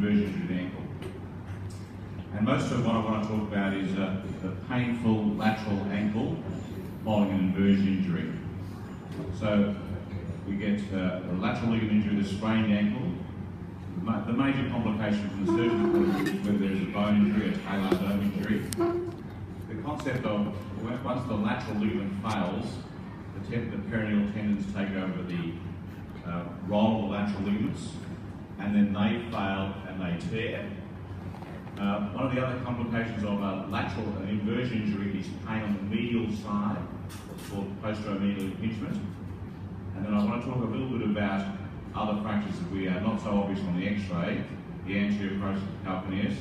inversion of the ankle. And most of what I want to talk about is the painful lateral ankle following an inversion injury. So we get a lateral ligament injury, the sprained ankle. The major complication from the surgical point of view is whether there is a bone injury, a talar bone injury. The concept of once the lateral ligament fails, the peroneal tendons take over the role of the lateral ligaments, and then they fail and they tear. One of the other complications of an inversion injury is pain on the medial side, what's called posteromedial impingement. And then I want to talk a little bit about other fractures that we are not so obvious on the X-ray, the anterior process of calcaneus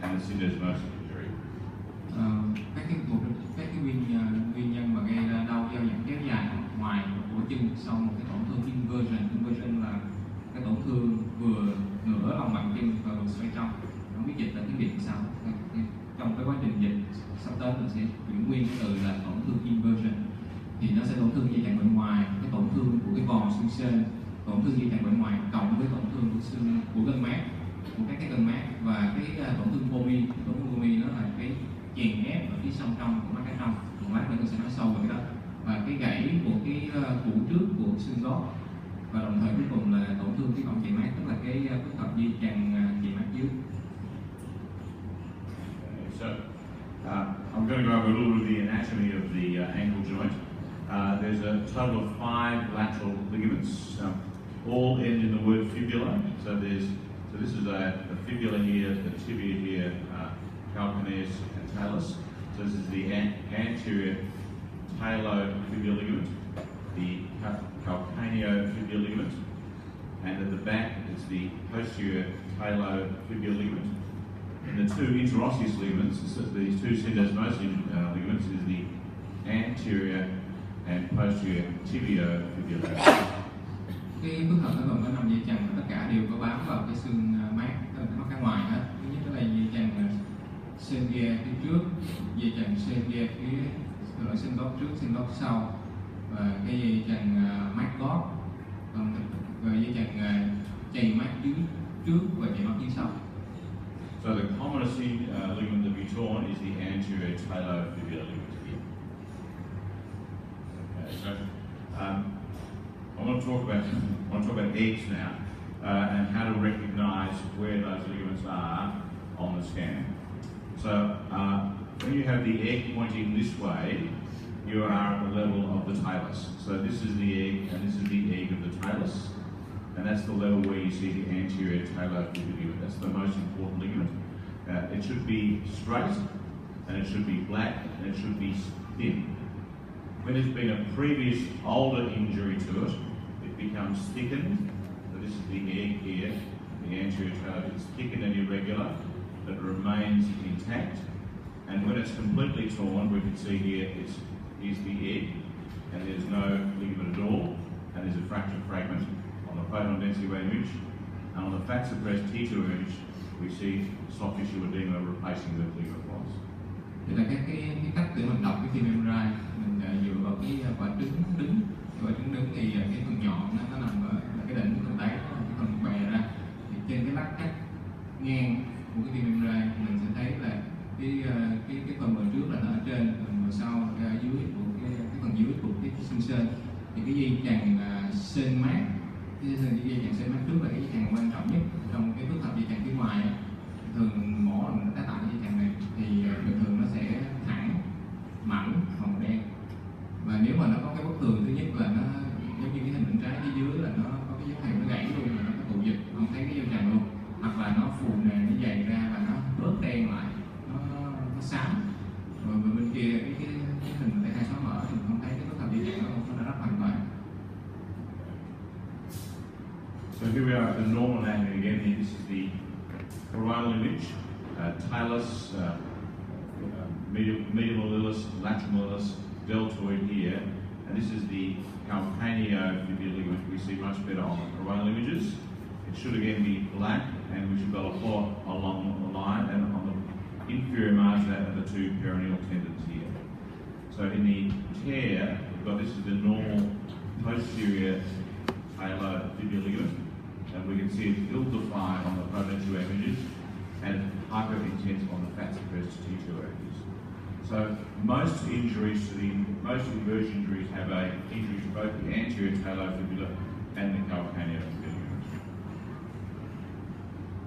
and the syndesmosis injury. Các nguyên nhân mà gây ra đau dao dẳng kéo dài ngoài của chân sau một cái tổn thương inversion là cái tổn thương vừa nửa lòng bàn chân và vừa xoay trong. Không biết dịch là tiếng Việt sao. Trong cái quá trình dịch sắp tới mình sẽ chuyển nguyên cái từ là tổn thương inversion, thì nó sẽ tổn thương dây chằng bên ngoài, cái tổn thương của cái vòng xương sên, tổn thương dây chằng bên ngoài cộng với tổn thương của xương của gân mát, của các cái gân mát, và cái tổn thương pomi. Tổn thương pomi nó là cái chèn ép ở phía sau trong của mắt cái trong. Một lát nữa tôi sẽ nói sâu về cái đó. Và cái gãy của cái củ trước của xương gót, và đồng thời cuối cùng là tổn thương cái vòng chày mát, tức là cái phức hợp dây chằng chày mát dưới. So, I'm going to go over a little bit of the anatomy of the ankle joint. There's a total of 5 lateral ligaments, all end in the word fibula. So this is a fibula here, the tibia here, calcaneus and talus. So this is the anterior talofibular ligament, the calcaneofibular ligament, and at the back it's the posterior talofibular ligament. And the two interosseous ligaments, these two syndesmosis ligaments, is the anterior and posterior tibiofibular. Cái phức hợp nó gồm có 5 dây chằng, tất cả đều có bám vào cái xương mát, cái mắt cái ngoài hết. Thứ nhất là dây chằng sên phía trước, dây chằng sên phía gọi xương gót trước, xương gót sau, và cái dây chằng mát gót, còn dây chằng chày mát dưới trước và chày mát dưới sau. So the commonest ligament to be torn is the anterior talofibular ligament here. Okay, so I want to talk about eggs now and how to recognise where those ligaments are on the scan. So when you have the egg pointing this way, you are at the level of the talus. So this is the egg, and this is the egg of the talus, and that's the level where you see the anterior talofibular ligament. That's the most important ligament. It should be straight, and it should be black, and it should be thin. When there's been a previous older injury to it, it becomes thickened. So this is the egg here, the anterior talus. It's thickened and irregular, but it remains intact. And when it's completely torn, we can see here here's the egg, and there's no ligament at all, and there's a fracture fragment on the photon density weight image. And on the fat suppressed T2 image, we see soft tissue edema replacing the ligament bonds. Đây là cái cách để mình đọc cái phim MRI, mình dựa vào cái quả trứng đứng. Quả trứng đứng thì cái phần nhọn nó nằm ở cái đỉnh của phần đáy, cái phần bè ra. Thì trên cái lát cắt ngang của cái phim MRI mình sẽ thấy là cái phần bờ trước là nó ở trên, phần bờ sau là ở dưới của cái phần dưới của cái xương sên. Thì cái dây chằng sên mát, cái dây chằng sên mát trước là cái dây chằng quan trọng nhất trong cái phức hợp dây chằng phía ngoài. Thường mổ là mình tái tạo dây chằng này thì bình thường nó sẽ thẳng, mảnh, màu đen. Và nếu mà nó có cái bất thường, thứ nhất là nó giống như cái hình bên trái phía dưới là nó có cái dấu hiệu nó gãy luôn, là nó có tụ dịch, không thấy cái dây chằng luôn, hoặc là nó phù nề, nó dày ra và nó bớt đen lại, nó xám. Rồi bên kia cái hình tay hai xóa mở thì mình không thấy cái phức hợp dây chằng nó đã rất hoàn toàn. So here we are at the normal anatomy again. This is the coronal image, talus, medial malleolus, lateral malleolus, deltoid here, and this is the calcaneofibular ligament. We see much better on the coronal images. It should again be black, and we should be able to plot along the line and on the inferior margin of the two peroneal tendons here. So in the tear, we've got this is the normal posterior talofibular ligament, and we can see it's ill-defined on the photon intense on the fat suppressed T2As. So most inversion injuries have a injury to both the anterior talofibular and the calcaneal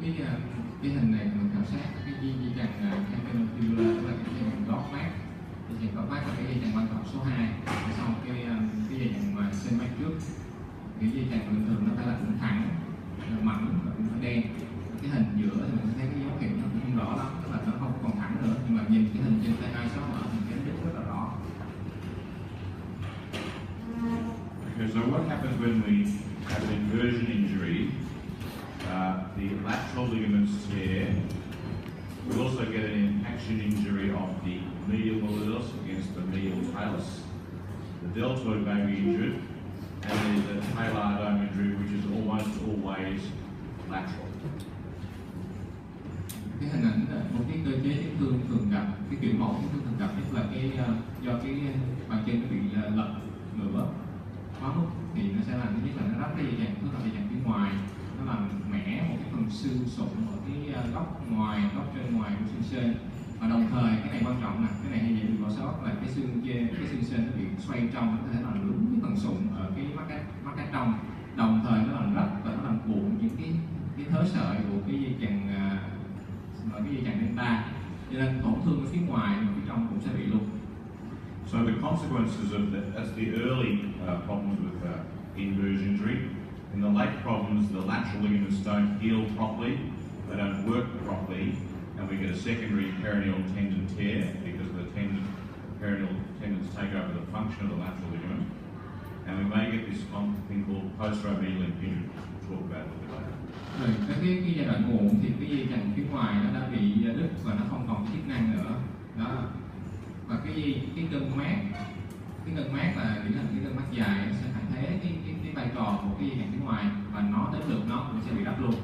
ligament. Cái hình này mình khảo sát cái dây chằng calcaneofibular, tức là cái dây chằng gót mát. Dây chằng gót mát là cái dây chằng quan trọng số 2. Sau cái dây chằng mà sen mát trước, cái dây chằng bình thường nó phải là cũng thẳng, mỏng và cũng phải đen. Cái hình giữa thì mình thấy cái dấu hiệu nó cũng không rõ lắm, tức là nó không còn thẳng nữa, nhưng mà nhìn cái hình trên tay ai xóa mở thì cái rất là rõ. Okay, so what happens when we have an inversion injury? The lateral ligaments tear. We also get an impaction injury of the medial malleolus against the medial talus. The deltoid may be injured, and there's a talar dome injury, which is almost always lateral. Cái hình ảnh một cái cơ chế chấn thương thường gặp, cái kiểu mẫu chấn thương thường gặp nhất là do cái bàn chân nó bị lật ngửa quá mức, thì nó sẽ làm thứ nhất là nó rách cái dây chằng, tức là dây chằng phía ngoài, nó làm mẻ một cái phần xương sụn ở cái góc trên ngoài của xương sên, và đồng thời cái này quan trọng nè, cái này hay dễ bị bỏ sót là cái xương sên nó bị xoay trong, nó có thể làm lún cái phần sụn ở cái mắt cá trong, đồng thời nó làm rách và nó làm cuộn những cái thớ sợi của cái dây chằng delta, cho nên tổn thương ở phía ngoài và phía trong cũng sẽ bị luôn. So the consequences of that's the early problems with inversion injury. In the late problems, the lateral ligaments don't heal properly, they don't work properly, and we get a secondary peroneal tendon tear because the peroneal tendons take over the function of the lateral ligament, and we may get this thing called posteromedial impingement, which we'll talk about a little bit later. Rồi cái giai đoạn muộn thì cái dây chằng phía ngoài nó đã bị đứt và nó không còn chức năng nữa đó, và cái gân mát là điển hình cái gân mát dài sẽ thay thế cái vai trò của cái dây chằng phía ngoài, và nó đến lượt nó cũng sẽ bị đắp luôn.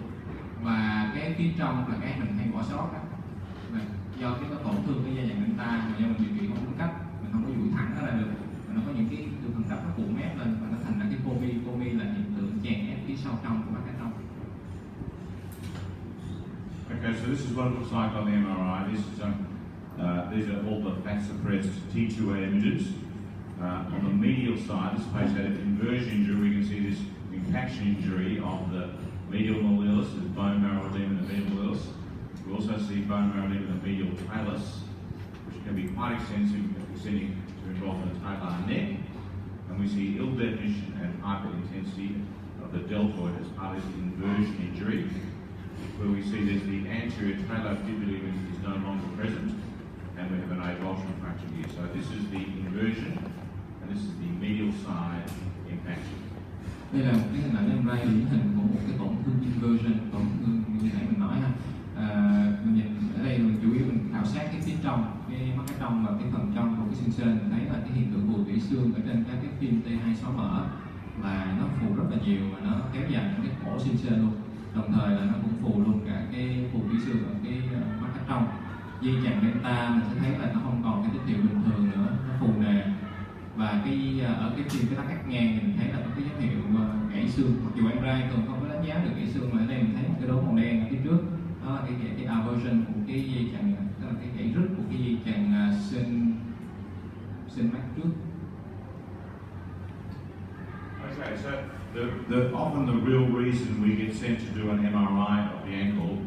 Và cái phía trong là cái mình hay bỏ sót đó, do cái tổn thương cái dây chằng delta mà do mình điều trị không đúng cách, mình không có duỗi thẳng nó ra được, và nó có những cái đường phần đắp nó cuộn ép lên và nó thành ra cái pomi là hiện tượng chèn ép phía sau trong của mắt cá trong. Okay, so this is what it looks like on the MRI. These are all the fat suppressed T2A images. On the medial side, this patient had an inversion injury. We can see this impaction injury of the medial malleolus, there's bone marrow edema in the medial malleolus. We also see bone marrow edema in the medial talus, which can be quite extensive, extending to involve the talar neck. And we see ill definition and hyperintensity of the deltoid as part of this inversion injury, where we see that the anterior talofibular ligament is no longer present, and we have an avulsion fracture here. So this is the inversion, and this is the medial side impaction. Đây là một cái hình ảnh MRI điển hình của một cái tổn thương inversion, tổn thương như nãy mình nói ha. Mình nhìn ở đây mình chủ yếu mình khảo sát cái phía trong, cái mắt cá trong và cái phần trong của cái xương sên, mình thấy là cái hiện tượng phù tủy xương ở trên các cái phim T2 xóa mở là nó phù rất là nhiều và nó kéo dài những cái cổ xương sên luôn. Đồng thời là nó cũng phù luôn cả cái phù tủy xương ở cái mắt cá trong. Dây chằng delta mình sẽ thấy là nó không còn cái tín hiệu bình thường nữa, nó phù nề. Và ở cái phim cái tắc cắt ngang thì mình thấy là có cái dấu hiệu gãy xương, mặc dù MRI thường không có đánh giá được gãy xương, mà ở đây mình thấy một cái đốm màu đen ở phía trước, đó là cái avulsion của cái dây chằng, đó là cái gãy rứt của cái dây chằng sen mát trước. Okay, so often the real reason we get sent to do an MRI of the ankle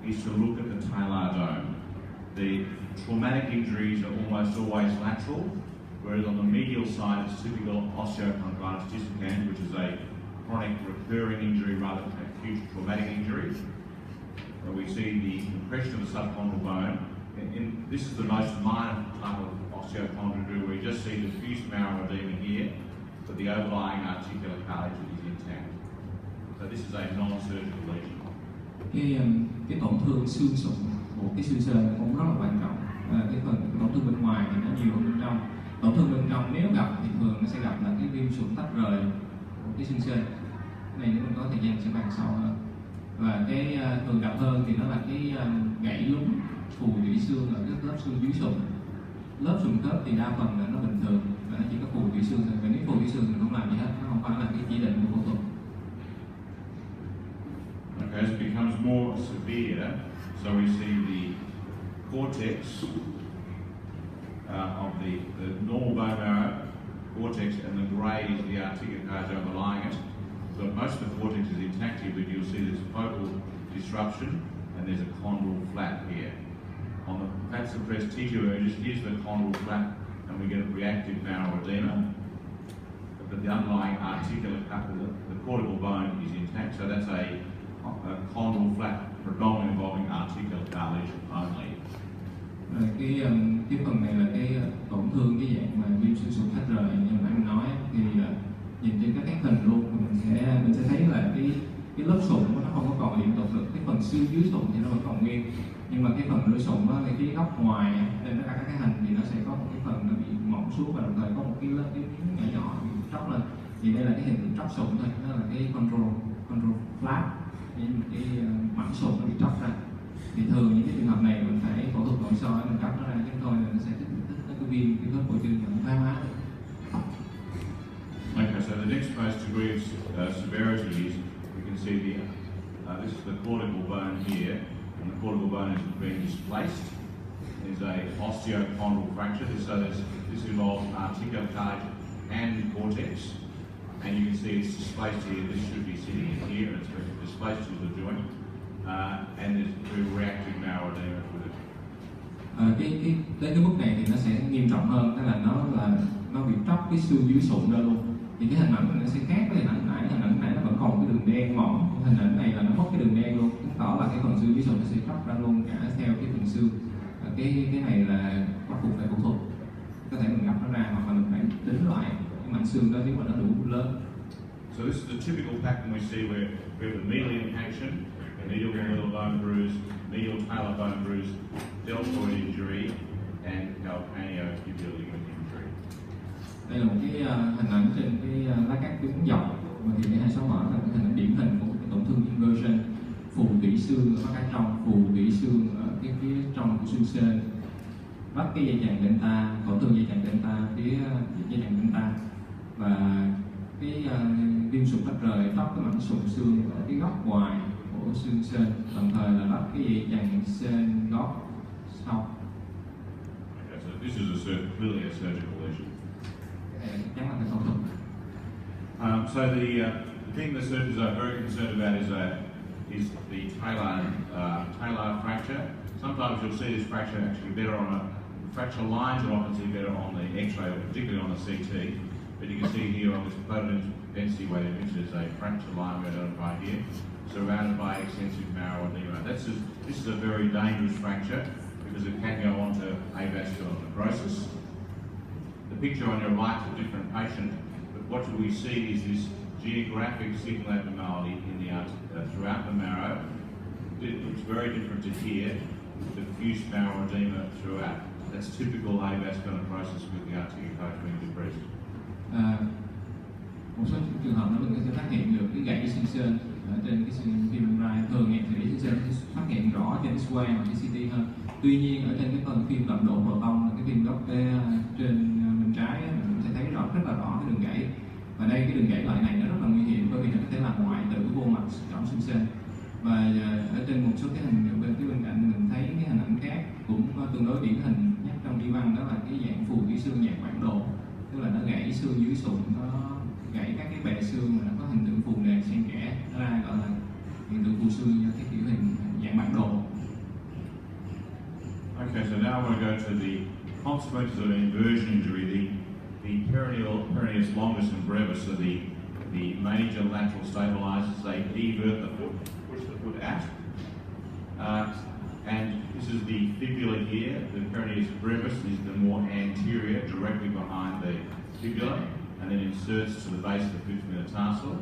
is to look at the talar dome. The traumatic injuries are almost always lateral, whereas on the medial side it's typical osteochondritis dissecans, which is a chronic recurring injury rather than acute traumatic injury. Where we see the compression of the subchondral bone. This is the most minor type of osteochondral injury, where you just see diffuse marrow edema here, but the overlying articular cartilage is intact. So this is a non-surgical lesion. Cái tổn thương xương sụn của cái xương sên cũng rất là quan trọng. Cái tổn thương bên ngoài thì nó nhiều hơn bên trong. Tổn thương bên trong nếu gặp thì thường nó sẽ gặp là cái viêm sụn tách rời của cái xương sên. Cái này nếu mình có thời gian sẽ bàn sau hơn. Và cái thường gặp hơn thì nó là cái gãy lún phù tủy xương ở cái lớp xương dưới sụn. Lớp sụn khớp thì đa phần là nó bình thường và nó chỉ có phù tủy xương thôi. Và nếu phù tủy xương thì không làm gì hết, nó không phải là cái chỉ định của phẫu thuật. Okay, as it becomes more severe, so we see the cortex of the normal bone marrow cortex, and the grey is the articular overlying it. So most of the cortex is intact here, but you'll see there's focal disruption and there's a chondral flap here. On the fat suppressed tissue urges, here's the chondral flap, and we get a reactive marrow edema. But the underlying articular, the cortical bone is intact, so that's a chondral flap predominantly involving articular cartilage only. Rồi cái phần này là cái tổn thương cái dạng mà viêm xương sụn thắt rời như nãy mình nói, thì nhìn trên các hình luôn mình sẽ thấy là cái lớp sụn nó không có còn liên tục được, cái phần xương dưới sụn thì nó vẫn còn nguyên, nhưng mà cái phần lưỡi sụn đó, cái góc ngoài trên tất cả các cái hình thì nó sẽ có một cái phần nó bị mỏng xuống, và đồng thời có một cái lớp cái miếng nhỏ bị tróc lên. Thì đây là cái hình tượng tróc sụn thôi, đó là cái control flap, cái mảng sụn nó bị tróc ra. Thì thường những cái trường hợp này mình phải phẫu thuật nội soi mình cắt nó ra, chứ thôi là nó sẽ tích cái viêm cái khớp cổ chân và nó thoái hóa. Okay, so the next most degree of severity is, you can see this is the cortical bone here, and the cortical bone is being displaced. There's a osteochondral fracture, so this involves articular cartilage and cortex, and you can see it's displaced here. This should be sitting in here, and it's displaced to the joint, and there's reactive marrow edema with it. Đến cái mức này thì nó sẽ nghiêm trọng hơn, tức là nó bị tróc cái xương dưới sụn ra luôn. Thì cái hình ảnh này nó sẽ khác với hình ảnh nãy nó vẫn còn cái đường đen mỏng, hình ảnh này là nó mất cái đường đen luôn, chứng tỏ là cái phần xương dưới sụn nó sẽ tróc ra luôn cả theo cái phần xương. Cái này là bắt buộc phải phẫu thuật, có thể mình gấp nó ra hoặc là mình phải đính lại cái mảnh xương đó nếu mà nó đủ lớn. So this is the typical pattern we see where we have a medial impaction, a medial familial bone bruise, medial talar bone bruise, deltoid injury, and calcaneotibial ligament injury. Đây là một cái hình ảnh trên cái lá cắt cứng dọc, mà thì cái 261 là cái hình ảnh điển hình của cái tổn thương inversion, phù tủy xương ở cái trong, phù tủy xương ở cái phía trong của xương sên, bắt cái dây chằng delta, tổn thương dây chằng delta phía dây chằng delta, và cái viêm sụn tách rời tóc cái mảng sụn xương ở cái góc ngoài của xương sên, đồng thời là bắt cái dây chằng sên góc sau. Okay, so this is clearly a surgical lesion. Chắc là phải phẫu thuật. So the thing the surgeons are very concerned about is the talar fracture. Sometimes you'll see this fracture actually better on fracture lines are often seen better on the X-ray, particularly on the CT. But you can see here on this photo density weighted image, there's a fracture line we identified here, surrounded by extensive marrow edema. This is a very dangerous fracture because it can go on to avascular necrosis. The picture on your right is a different patient, but what we see is this geographic signal abnormality in the throughout the marrow. It looks very different to here, with diffuse marrow edema throughout. That's typical avascular necrosis with the articular cartilage being depressed. Một số trường hợp nó mình có thể phát hiện được cái gãy xương sên ở trên cái xương viêm MRI. Thường thì gãy xương sên phát hiện rõ trên X-quang hoặc cái CT hơn. Tuy nhiên ở trên cái phần phim tọa độ proton, cái phim góc trên bên trái mình sẽ thấy rất là rõ cái đường gãy. Và đây cái đường gãy loại này nó rất là nguy hiểm bởi vì nó có thể làm hoại tử vô mặt trong xương sên. Và ở trên một số cái hình bên phía bên cạnh mình thấy cái hình ảnh khác cũng tương đối điển hình nhất trong di văn, đó là cái dạng phù tủy xương dạng bản đồ, tức là nó gãy xương dưới sụn, nó gãy các cái bè xương mà nó có hình tượng phù nền xen kẽ ra, gọi là hiện tượng phù xương do cái kiểu hình dạng bản đồ. Okay, so now I want to go to the consequences of an inversion injury. The peroneus longus and brevis are the major lateral stabilizers. They evert the foot, push the foot out. And this is the fibula here. The peroneus brevis is the more anterior, directly behind the fibula, and then inserts to the base of the fifth metatarsal.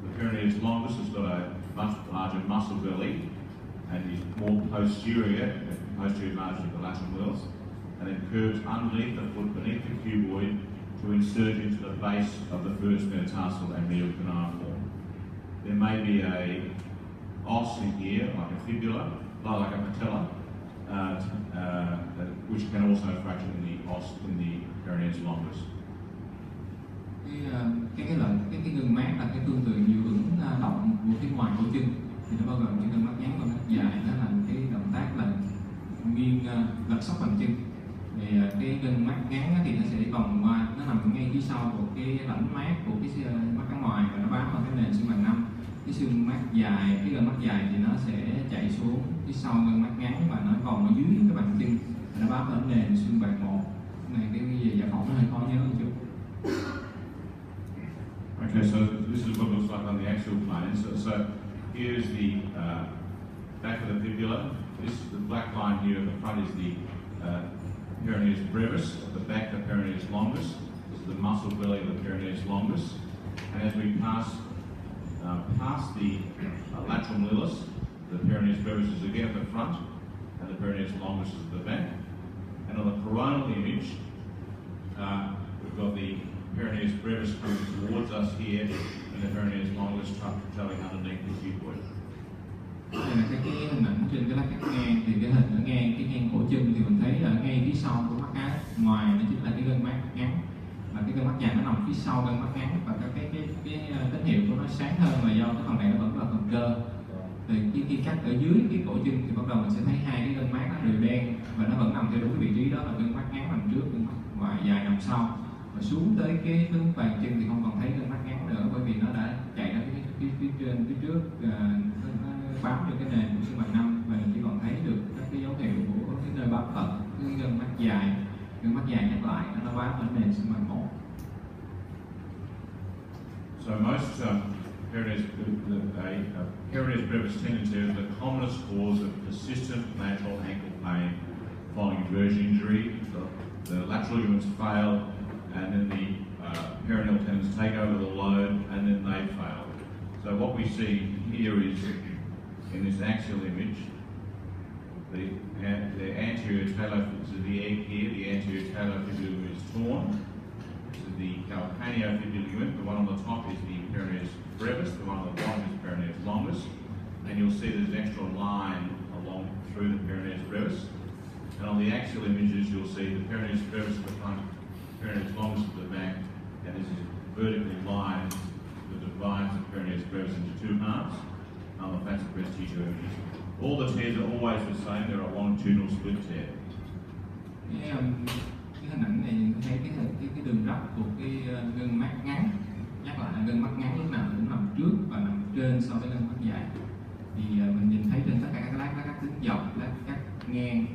The peroneus longus has got a much larger muscle belly and is more posterior margin of the lateral wheels, and then curves underneath the foot, beneath the cuboid, to insert into the base of the first metatarsal and medial cuneiform. There may be a os in here, like a fibula, like a patella, which can also fracture in the os in the peroneus longus. Cái ngừng mát là cái tương tự hiệu ứng động của phía ngoài cổ chân, thì nó bao gồm chỉ cần mắt nhắm và mắt dài, nó là cái động tác là nghiêng cái gân mắt ngắn á, thì nó sẽ đi vòng qua, nó nằm ngay phía sau của cái lãnh mát của cái mắt cá ngoài và nó bám vào cái nền xương bàn năm. Cái xương mắt dài, cái gân mắt dài thì nó sẽ chạy xuống phía sau gân mắt ngắn và nó còn ở dưới cái bàn chân và nó bám vào nền xương bàn một. Cái này cái gì giải phẫu nó hơi khó nhớ một chút. Okay, so this is what it looks like on the axial plane. So here's the back of the fibula. This the black line here at the front is the peroneus brevis. At the back, the peroneus longus. This is the muscle belly of the peroneus longus. And as we pass past the lateral malleolus, the peroneus brevis is again at the front, and the peroneus longus is at the back. And on the coronal image, we've got the peroneus brevis coming towards us here, and the peroneus longus traveling underneath the cuboid. Đây là cái hình ảnh trên cái lát cắt ngang, thì cái hình ở ngang cái ngang cổ chân thì mình thấy ở ngay phía sau của mắt cá ngoài nó chính là cái gân mắt ngắn, và cái gân mắt dài nó nằm phía sau gân mắt ngắn, và cái tín hiệu của nó sáng hơn là do cái phần này nó vẫn là phần cơ. Thì khi cắt ở dưới cái cổ chân thì bắt đầu mình sẽ thấy hai cái gân mắt nó đều đen và nó vẫn nằm theo đúng cái vị trí đó, là gân mắt ngắn nằm trước, gân mắt ngoài dài nằm sau. Và xuống tới cái bàn chân thì không còn thấy gân mắt ngắn nữa, bởi vì nó đã chạy ra phía trên phía trước, nó bám vào cái nền của xương bàn năm, và mình chỉ còn thấy được các cái dấu hiệu của cái nơi bám phận, cái gân mắt dài nhắc lại nó bám ở nền xương bàn một. So most peroneus brevis tendon tear is the commonest cause of persistent lateral ankle pain following inversion injury. The lateral ligaments fail, and then the peroneal tendons take over the load, and then they fail. So what we see here is, in this axial image, the anterior talofibula, the egg here, the anterior talofibula is torn. This is the calcaneofibular ligament. The one on the top is the peroneus brevis, the one on the bottom is peroneus longus. And you'll see there's an extra line along through the peroneus brevis. And on the axial images, you'll see the peroneus brevis at the front, peroneus longus at the back, and this is vertically lined that divides the peroneus brevis into two halves. That's the breast tissue images. All the tears are always the same. They're a longitudinal split tear. Cái hình ảnh này mình thấy cái đường rắp của cái gân mắt ngắn, nhắc lại là gân mắt ngắn lúc nào cũng nằm trước và nằm trên so với gân mắt dài. Thì mình nhìn thấy trên tất cả các lát cắt đứng dọc, lát cắt ngang,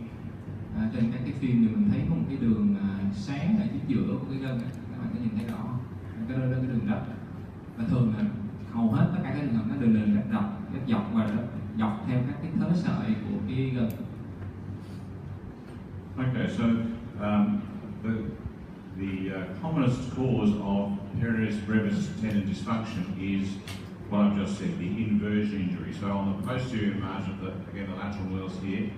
trên các cái phim thì mình thấy có một cái đường sáng ở chính giữa của cái gân, các bạn có nhìn thấy rõ không? Cái đường rắp, và thường là hầu hết tất cả các trường hợp nó đường rắp dọc và dọc theo các cái thớ sợi của cái gân. Okay, so the commonest cause of peroneus brevis tendon dysfunction is what I've just said, the inversion injury. So on the posterior margin of the lateral malleolus here,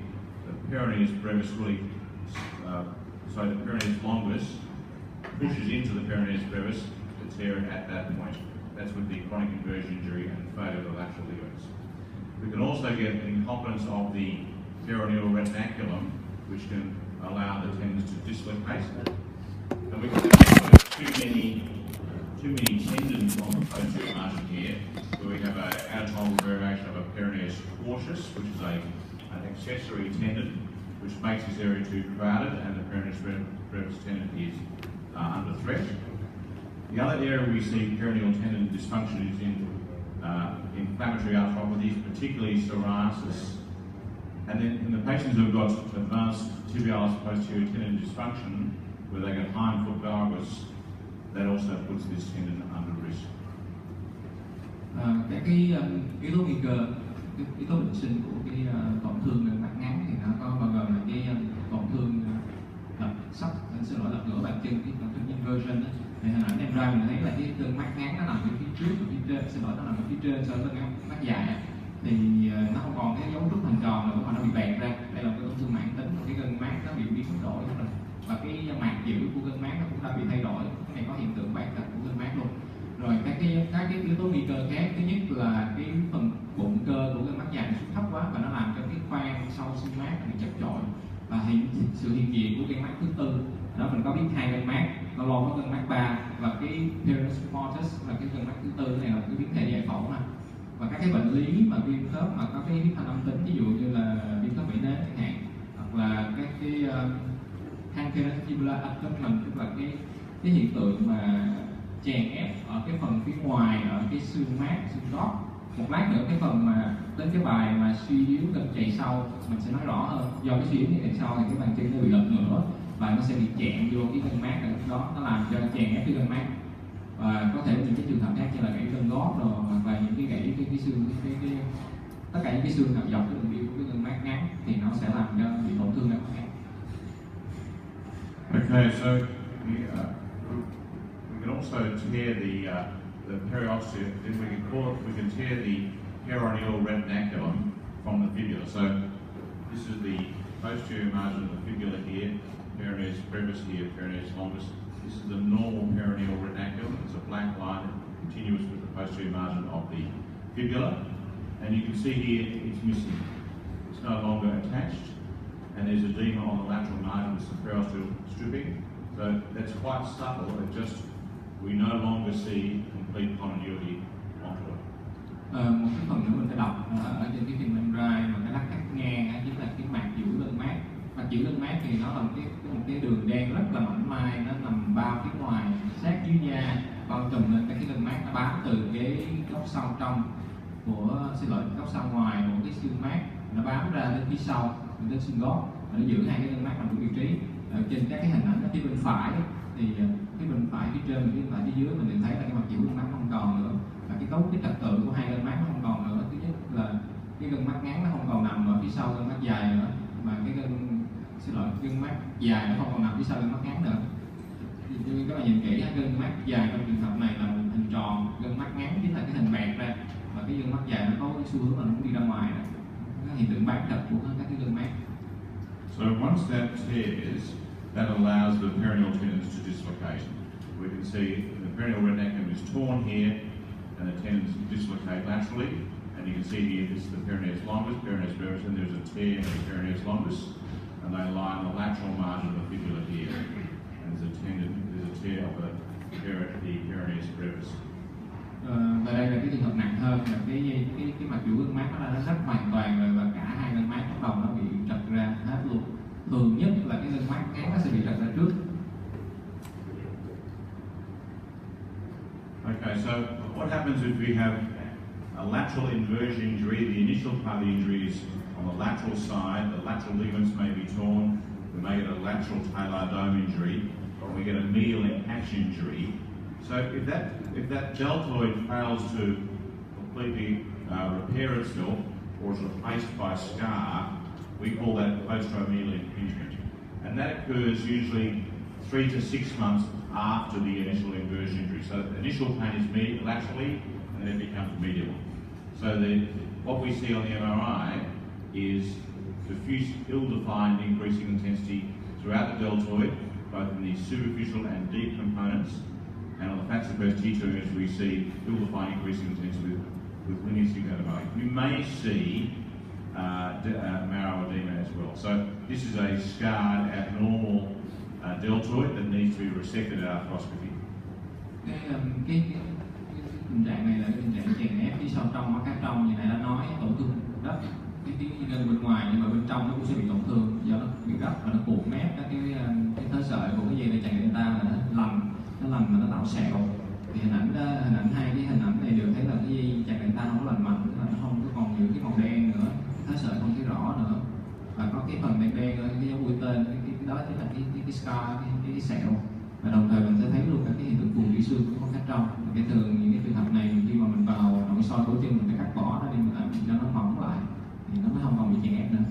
the peroneus brevis really, so the peroneus longus pushes into the peroneus brevis to tear it at that point. That's with the chronic inversion injury and failure of the lateral ligaments. We can also get incompetence of the peroneal retinaculum, which can allow the tendons to dislocate. And we can have too many tendons on the posterior margin here, where we have an anatomical variation of a peroneus causis, which is an accessory tendon, which makes this area too crowded, and the peroneus brevis tendon is under threat. The other area we see peroneal tendon dysfunction is in inflammatory arthropathies, particularly psoriasis. And then in the patients who've got advanced tibialis posterior tendon dysfunction, where they get hindfoot valgus, that also puts this tendon under risk. Các cái yếu tố nguy cơ, cái yếu tố bệnh sinh của cái tổn thương gân mắt ngắn thì nó có bao gồm là cái tổn thương lật ngửa bàn chân, cái tổn thương inversion. Thì hình ảnh em ra mình thấy là cái gân mắt ngắn nó nằm ở phía trước và phía trên, nó nằm ở phía trên so với gân mắt dài, thì nó không còn cái dấu rút hình tròn nữa mà nó bị bẹt ra. Đây là cái tổn thương mãn tính, cái gân mắt nó bị biến đổi rồi, và cái mạc giữ của gân mắt nó cũng đã bị thay đổi. Cái này có hiện tượng bạc đặt của gân mắt luôn. Rồi các cái yếu tố nguy cơ khác, thứ nhất là cái phần bụng cơ của gân mắt dài xuống thấp quá và nó làm cho cái khoang sau xương mát bị chật chội, và sự hiện diện của gân mắt thứ tư. Đó, mình có biết hai gân mát, lâu lâu có gân mát 3, và cái peroneus fortis là cái gân mát thứ tư. Này là cái biến thể giải phẫu nè. Và các cái bệnh lý mà viêm khớp mà có cái huyết thanh âm tính, ví dụ như là viêm khớp vảy nến chẳng hạn, hoặc là các cái than anterofibular attachment, tức là cái hiện tượng mà chèn ép ở cái phần phía ngoài, ở cái xương mát, xương gót. Một lát nữa cái phần mà đến cái bài mà suy yếu gân chày sau mình sẽ nói rõ hơn. Do cái suy yếu gân chày sau thì cái bàn chân nó bị lật ngửa và nó sẽ bị chèn vô cái gân mát ở đó, nó làm cho chèn ép cái gân mát. Và có thể những cái trường hợp khác như là gãy gân gót rồi, hoặc là những cái gãy cái xương tất cả những cái xương nằm dọc cái đường đi của cái gân mát ngắn thì nó sẽ làm cho bị tổn thương gân mát. Okay, so we can also tear the periosteum. Then we can tear the peroneal retinaculum from the fibula. So this is the posterior margin of the fibula here, peroneus brevis here, peroneus longus. This is the normal peroneal retinaculum. It's a black line continuous with the posterior margin of the fibula. And you can see here it's missing. It's no longer attached. And there's edema on the lateral margin with some periosteal stripping. So that's quite subtle. We no longer see complete continuity onto it. Một cái phần nữa mình phải đọc ở trên cái phim MRI mà cái lát cắt ngang chính là cái mạc giữ lưng mát. Mạc giữ lưng mát thì nó là một cái đường đen rất là mảnh mai, nó nằm bao phía ngoài sát dưới da, bao trùm lên cái lưng mát, nó bám từ cái góc sau trong của góc sau ngoài của cái xương mát, nó bám ra đến phía sau đến xương gót và nó giữ hai cái lưng mát nằm đúng vị trí. Ở trên các cái hình ảnh ở phía bên phải thì phía bên phải phía trên và phía bên phải phía dưới mình đều thấy là cái mặt giữ lưng mát không còn nữa, và cái trật tự của hai gân mát nó không còn nữa. Thứ nhất là cái gân mát ngắn nó không còn nằm ở phía sau gân mát dài nữa, mà cái gân mát dài nó không còn nằm phía sau gân mát ngắn nữa. Thì các bạn nhìn kỹ, gân mát dài trong trường hợp này là một hình tròn, gân mát ngắn chính là cái hình bẹt ra, và cái gân mát dài nó có cái xu hướng là nó đi ra ngoài đó. Cái hiện tượng bán trật của các cái gân mát. So once that tears, that allows the peroneal tendons to dislocate. We can see the peroneal retinaculum is torn here, and the tendons dislocate laterally. And you can see here this is the peroneus longus, peroneus brevis, and there's a tear in the peroneus longus, and they lie on the lateral margin of the fibula here. And there's a tear of the peroneus brevis. Và đây là cái trường hợp nặng hơn, là cái mặt giữ gân mát nó đã rách hoàn toàn rồi, và cả hai gân mát trong đầu nó bị trật ra hết luôn. Thường nhất là cái gân mát ngắn nó sẽ bị trật ra trước. Okay, so what happens if we have a lateral inversion injury? The initial part of the injury is on the lateral side. The lateral ligaments may be torn. We may get a lateral talar dome injury, or we get a medial impaction injury. So if that deltoid fails to completely repair itself or is replaced by scar, we call that post-traumatic impingement. And that occurs usually 3 to 6 months after the initial inversion injury. So the initial pain is laterally, and then it becomes medial. So what we see on the MRI is diffuse, ill-defined increasing intensity throughout the deltoid, both in the superficial and deep components. And on the fat suppressed T2 image, we see ill-defined increasing intensity with linear symptomatic. We may see marrow edema as well. So this is a scarred, abnormal deltoid that needs to be resected at arthroscopy. Cái tình trạng này là cái tình trạng chèn ép phía sau trong, mắt cá trong như này đã nói, tổn thương đất cái gân bên ngoài, nhưng mà bên trong nó cũng sẽ bị tổn thương do nó bị gấp và nó cuộn mép các cái thớ sợi của cái dây dây chằng người ta là nó lành mà nó tạo sẹo. Thì hình ảnh hai cái hình ảnh này đều thấy là cái dây chằng người ta không có lành mạnh, tức là nó không có còn những cái màu đen nữa, thớ sợi không thấy rõ nữa, và có cái phần đen đen cái dấu mũi tên, cái đó chính là cái scar, cái sẹo. Và đồng thời mình sẽ thấy luôn các cái hiện tượng cuồng tủy xương của con cá trong. Cái thường những cái trường hợp này khi mà mình vào nội soi cổ chân mình phải cắt bỏ nó đi, mình làm cho nó mỏng lại thì nó mới không còn bị chèn ép nữa.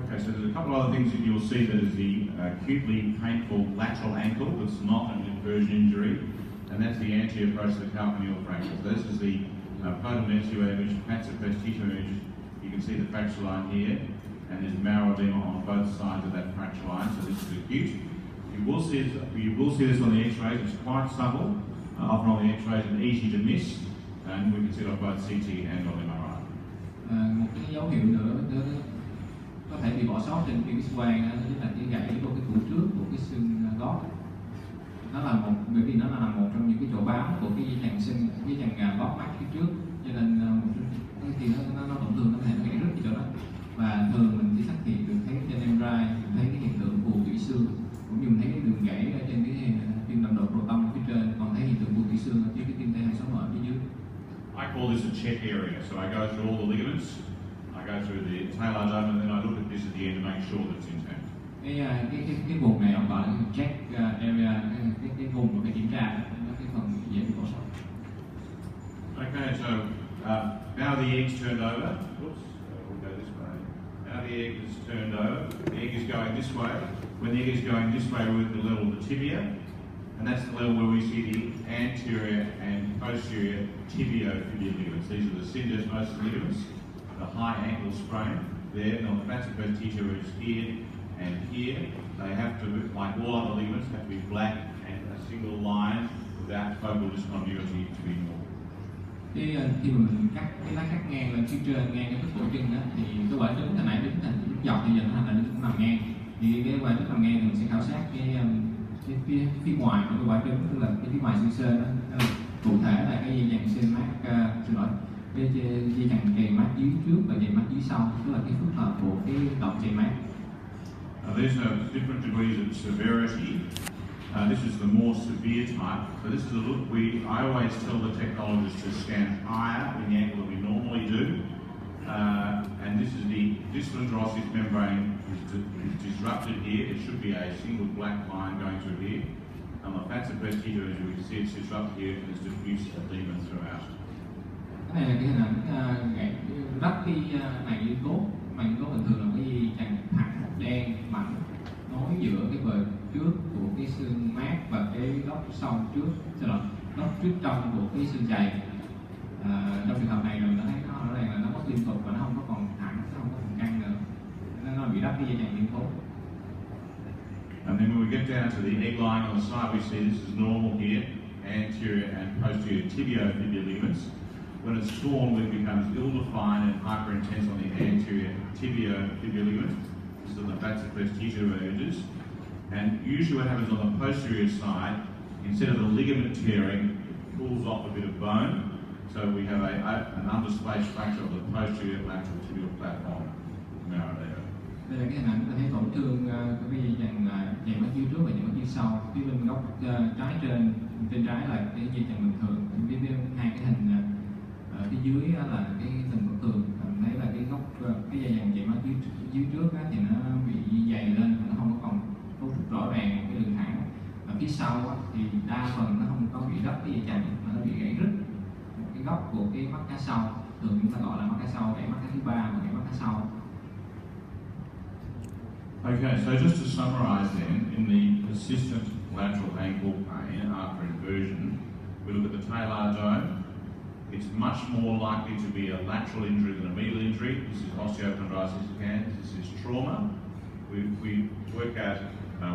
Okay, so there's a couple of other things that you'll see. That is the acutely painful lateral ankle that's not an inversion injury, and that's the anterior approach to the calcaneal fracture. So this is the photometric image, fat suppressed T2 image. You can see the fracture line here, and there's marrow edema on both sides of that fracture line. So this is acute. You will see this on the X-rays. It's quite subtle. Often on the X-rays and easy to miss, and we can see it on both CT and on MRI. Một cái dấu hiệu nữa có thể bị bỏ sót trên phim X-quang đó chính là cái gãy của cái củ trước của cái xương gót. Nó là bởi vì nó là một trong những cái chỗ bám của cái dây chằng gót mắt phía trước, cho nên khi nó tổn thương nó có thể nó gãy rứt cái chỗ đó. Và thường mình chỉ phát hiện được thấy trên MRI check area. So I go through all the ligaments, I go through the talar dome, and then I look at this at the end to make sure that it's intact. Cái vùng này ông gọi là check area, cái vùng mà phải kiểm tra nó cái phần dễ bị bỏ sót. Okay, so now the egg's turned over. Whoops, we'll go this way. Now the egg is turned over. The egg is going this way. When the egg is going this way, we're at the level of the tibia, and that's the level where we see the anterior and posterior tibiofibular ligaments. These are the syndesmosis ligaments, the high ankle sprain. There, and the fatty tissue is here and here. They have to, like all other ligaments, have to be black and a single line without focal discontinuity to be normal. Khi mà mình cắt cái lá cắt ngang lên phía trên ngang cái cổ chân đó, thì cái quả trứng hồi nãy đứng thành dọc thì giờ nó thành là đứng nằm ngang. Thì cái quả trứng nằm ngang thì mình sẽ khảo sát cái phía ngoài của cái quả trứng, tức là cái phía ngoài xương sên đó. Cụ thể là cái dây chằng sên mát, cái dây chằng chày mát dưới trước và chày mát dưới sau, tức là cái phức hợp của cái động chày mát. There's different degrees of severity. This is the more severe type. So this is a look. I always tell the technologist to scan higher in the angle that we normally do. And this is the distal interosseous membrane is disrupted here. It should be a single black line going through here. And the fat suppressed tissue, as you can see, it's disrupted here and it's diffuse edema throughout. Cái này là cái hình ảnh rắc cái màng liên cốt. Màng liên cốt bình thường là cái dây chằng thẳng đen mảnh nối giữa cái bờ trước của cái xương mát và cái góc sau trước, góc trước trong của cái xương chày. Trong trường hợp này rồi nó thấy nó rõ ràng là nó mất liên tục và nó không có còn thẳng, nó không có còn căng nữa, nó bị rách cái dây chằng liên cốt. And then when we get down to the egg line on the side, we see this is normal here, anterior and posterior tibiofibular ligaments. When it's torn, it becomes ill-defined and hyper-intense on the anterior tibiofibular ligament. This is on the fat suppressed tissue edges. And usually what happens on the posterior side, instead of the ligament tearing, it pulls off a bit of bone. So we have an underspaced fracture of the posterior lateral tibial platform. Đây là cái hình ảnh ta thấy tổn thương cái dây chằng chày mát dưới trước và chày mát dưới sau. Phía bên góc trái trên trái là cái dây chằng bình thường. Phía hai cái hình phía dưới là cái hình bình thường. Mình thấy là cái góc cái dây chằng chày mát dưới trước thì nó bị dày lên, nó không có còn cấu trúc rõ ràng cái đường thẳng. Và phía sau thì đa phần nó không có bị rách cái dây chằng mà nó bị gãy rứt cái góc của cái mắt cá sau. Thường chúng ta gọi là mắt cá sau, gãy mắt cá thứ ba và gãy mắt cá sau. Okay, so just to summarise then, in the persistent lateral ankle pain after inversion, we look at the talar dome. It's much more likely to be a lateral injury than a medial injury. This is osteochondrosis again. This is trauma. We work out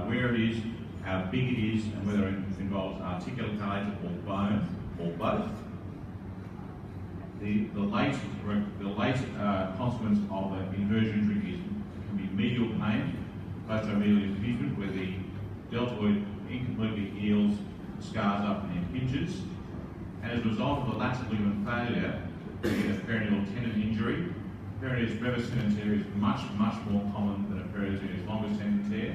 where it is, how big it is, and whether it involves articulated or bone or both. The late consequence of an inversion injury can be medial pain, posteromedial impingement, where the deltoid incompletely heals, scars up and impinges. And as a result of the lateral ligament failure, we get a perineal tendon injury. Peroneus brevis tendon tear is much more common than a peroneus longus tendon tear.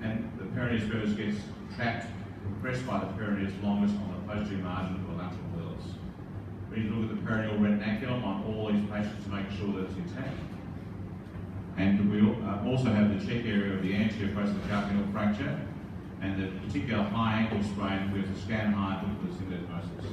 And the peroneus brevis gets trapped, compressed by the peroneus longus on the posterior margin of the lateral hills. We need to look at the peroneal retinaculum on all these patients to make sure that it's intact. And we also have the check area of the anterior processus fracture and the particular high ankle sprain. We have to scan high to look for the syndesmosis.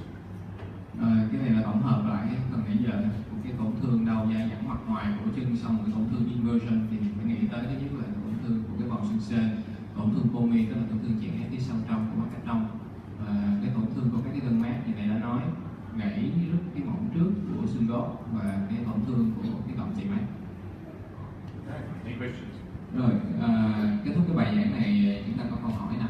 Cái này là tổng hợp lại phần nãy giờ cái tổn thương đau dai dẳng mặt ngoài của chân sau một cái tổn thương inversion thì mình phải nghĩ tới thứ nhất là tổn thương của cái vòng xương sên, tổn thương pomi tức là tổn thương chèn ép phía sau trong của mắt cá trong, và cái tổn thương của các cái gân mát như này đã nói, gãy rứt cái mỏng trước của xương gót và cái tổn thương của cái động chày mát. Any questions? Rồi kết thúc cái bài giảng này chúng ta có câu hỏi nào?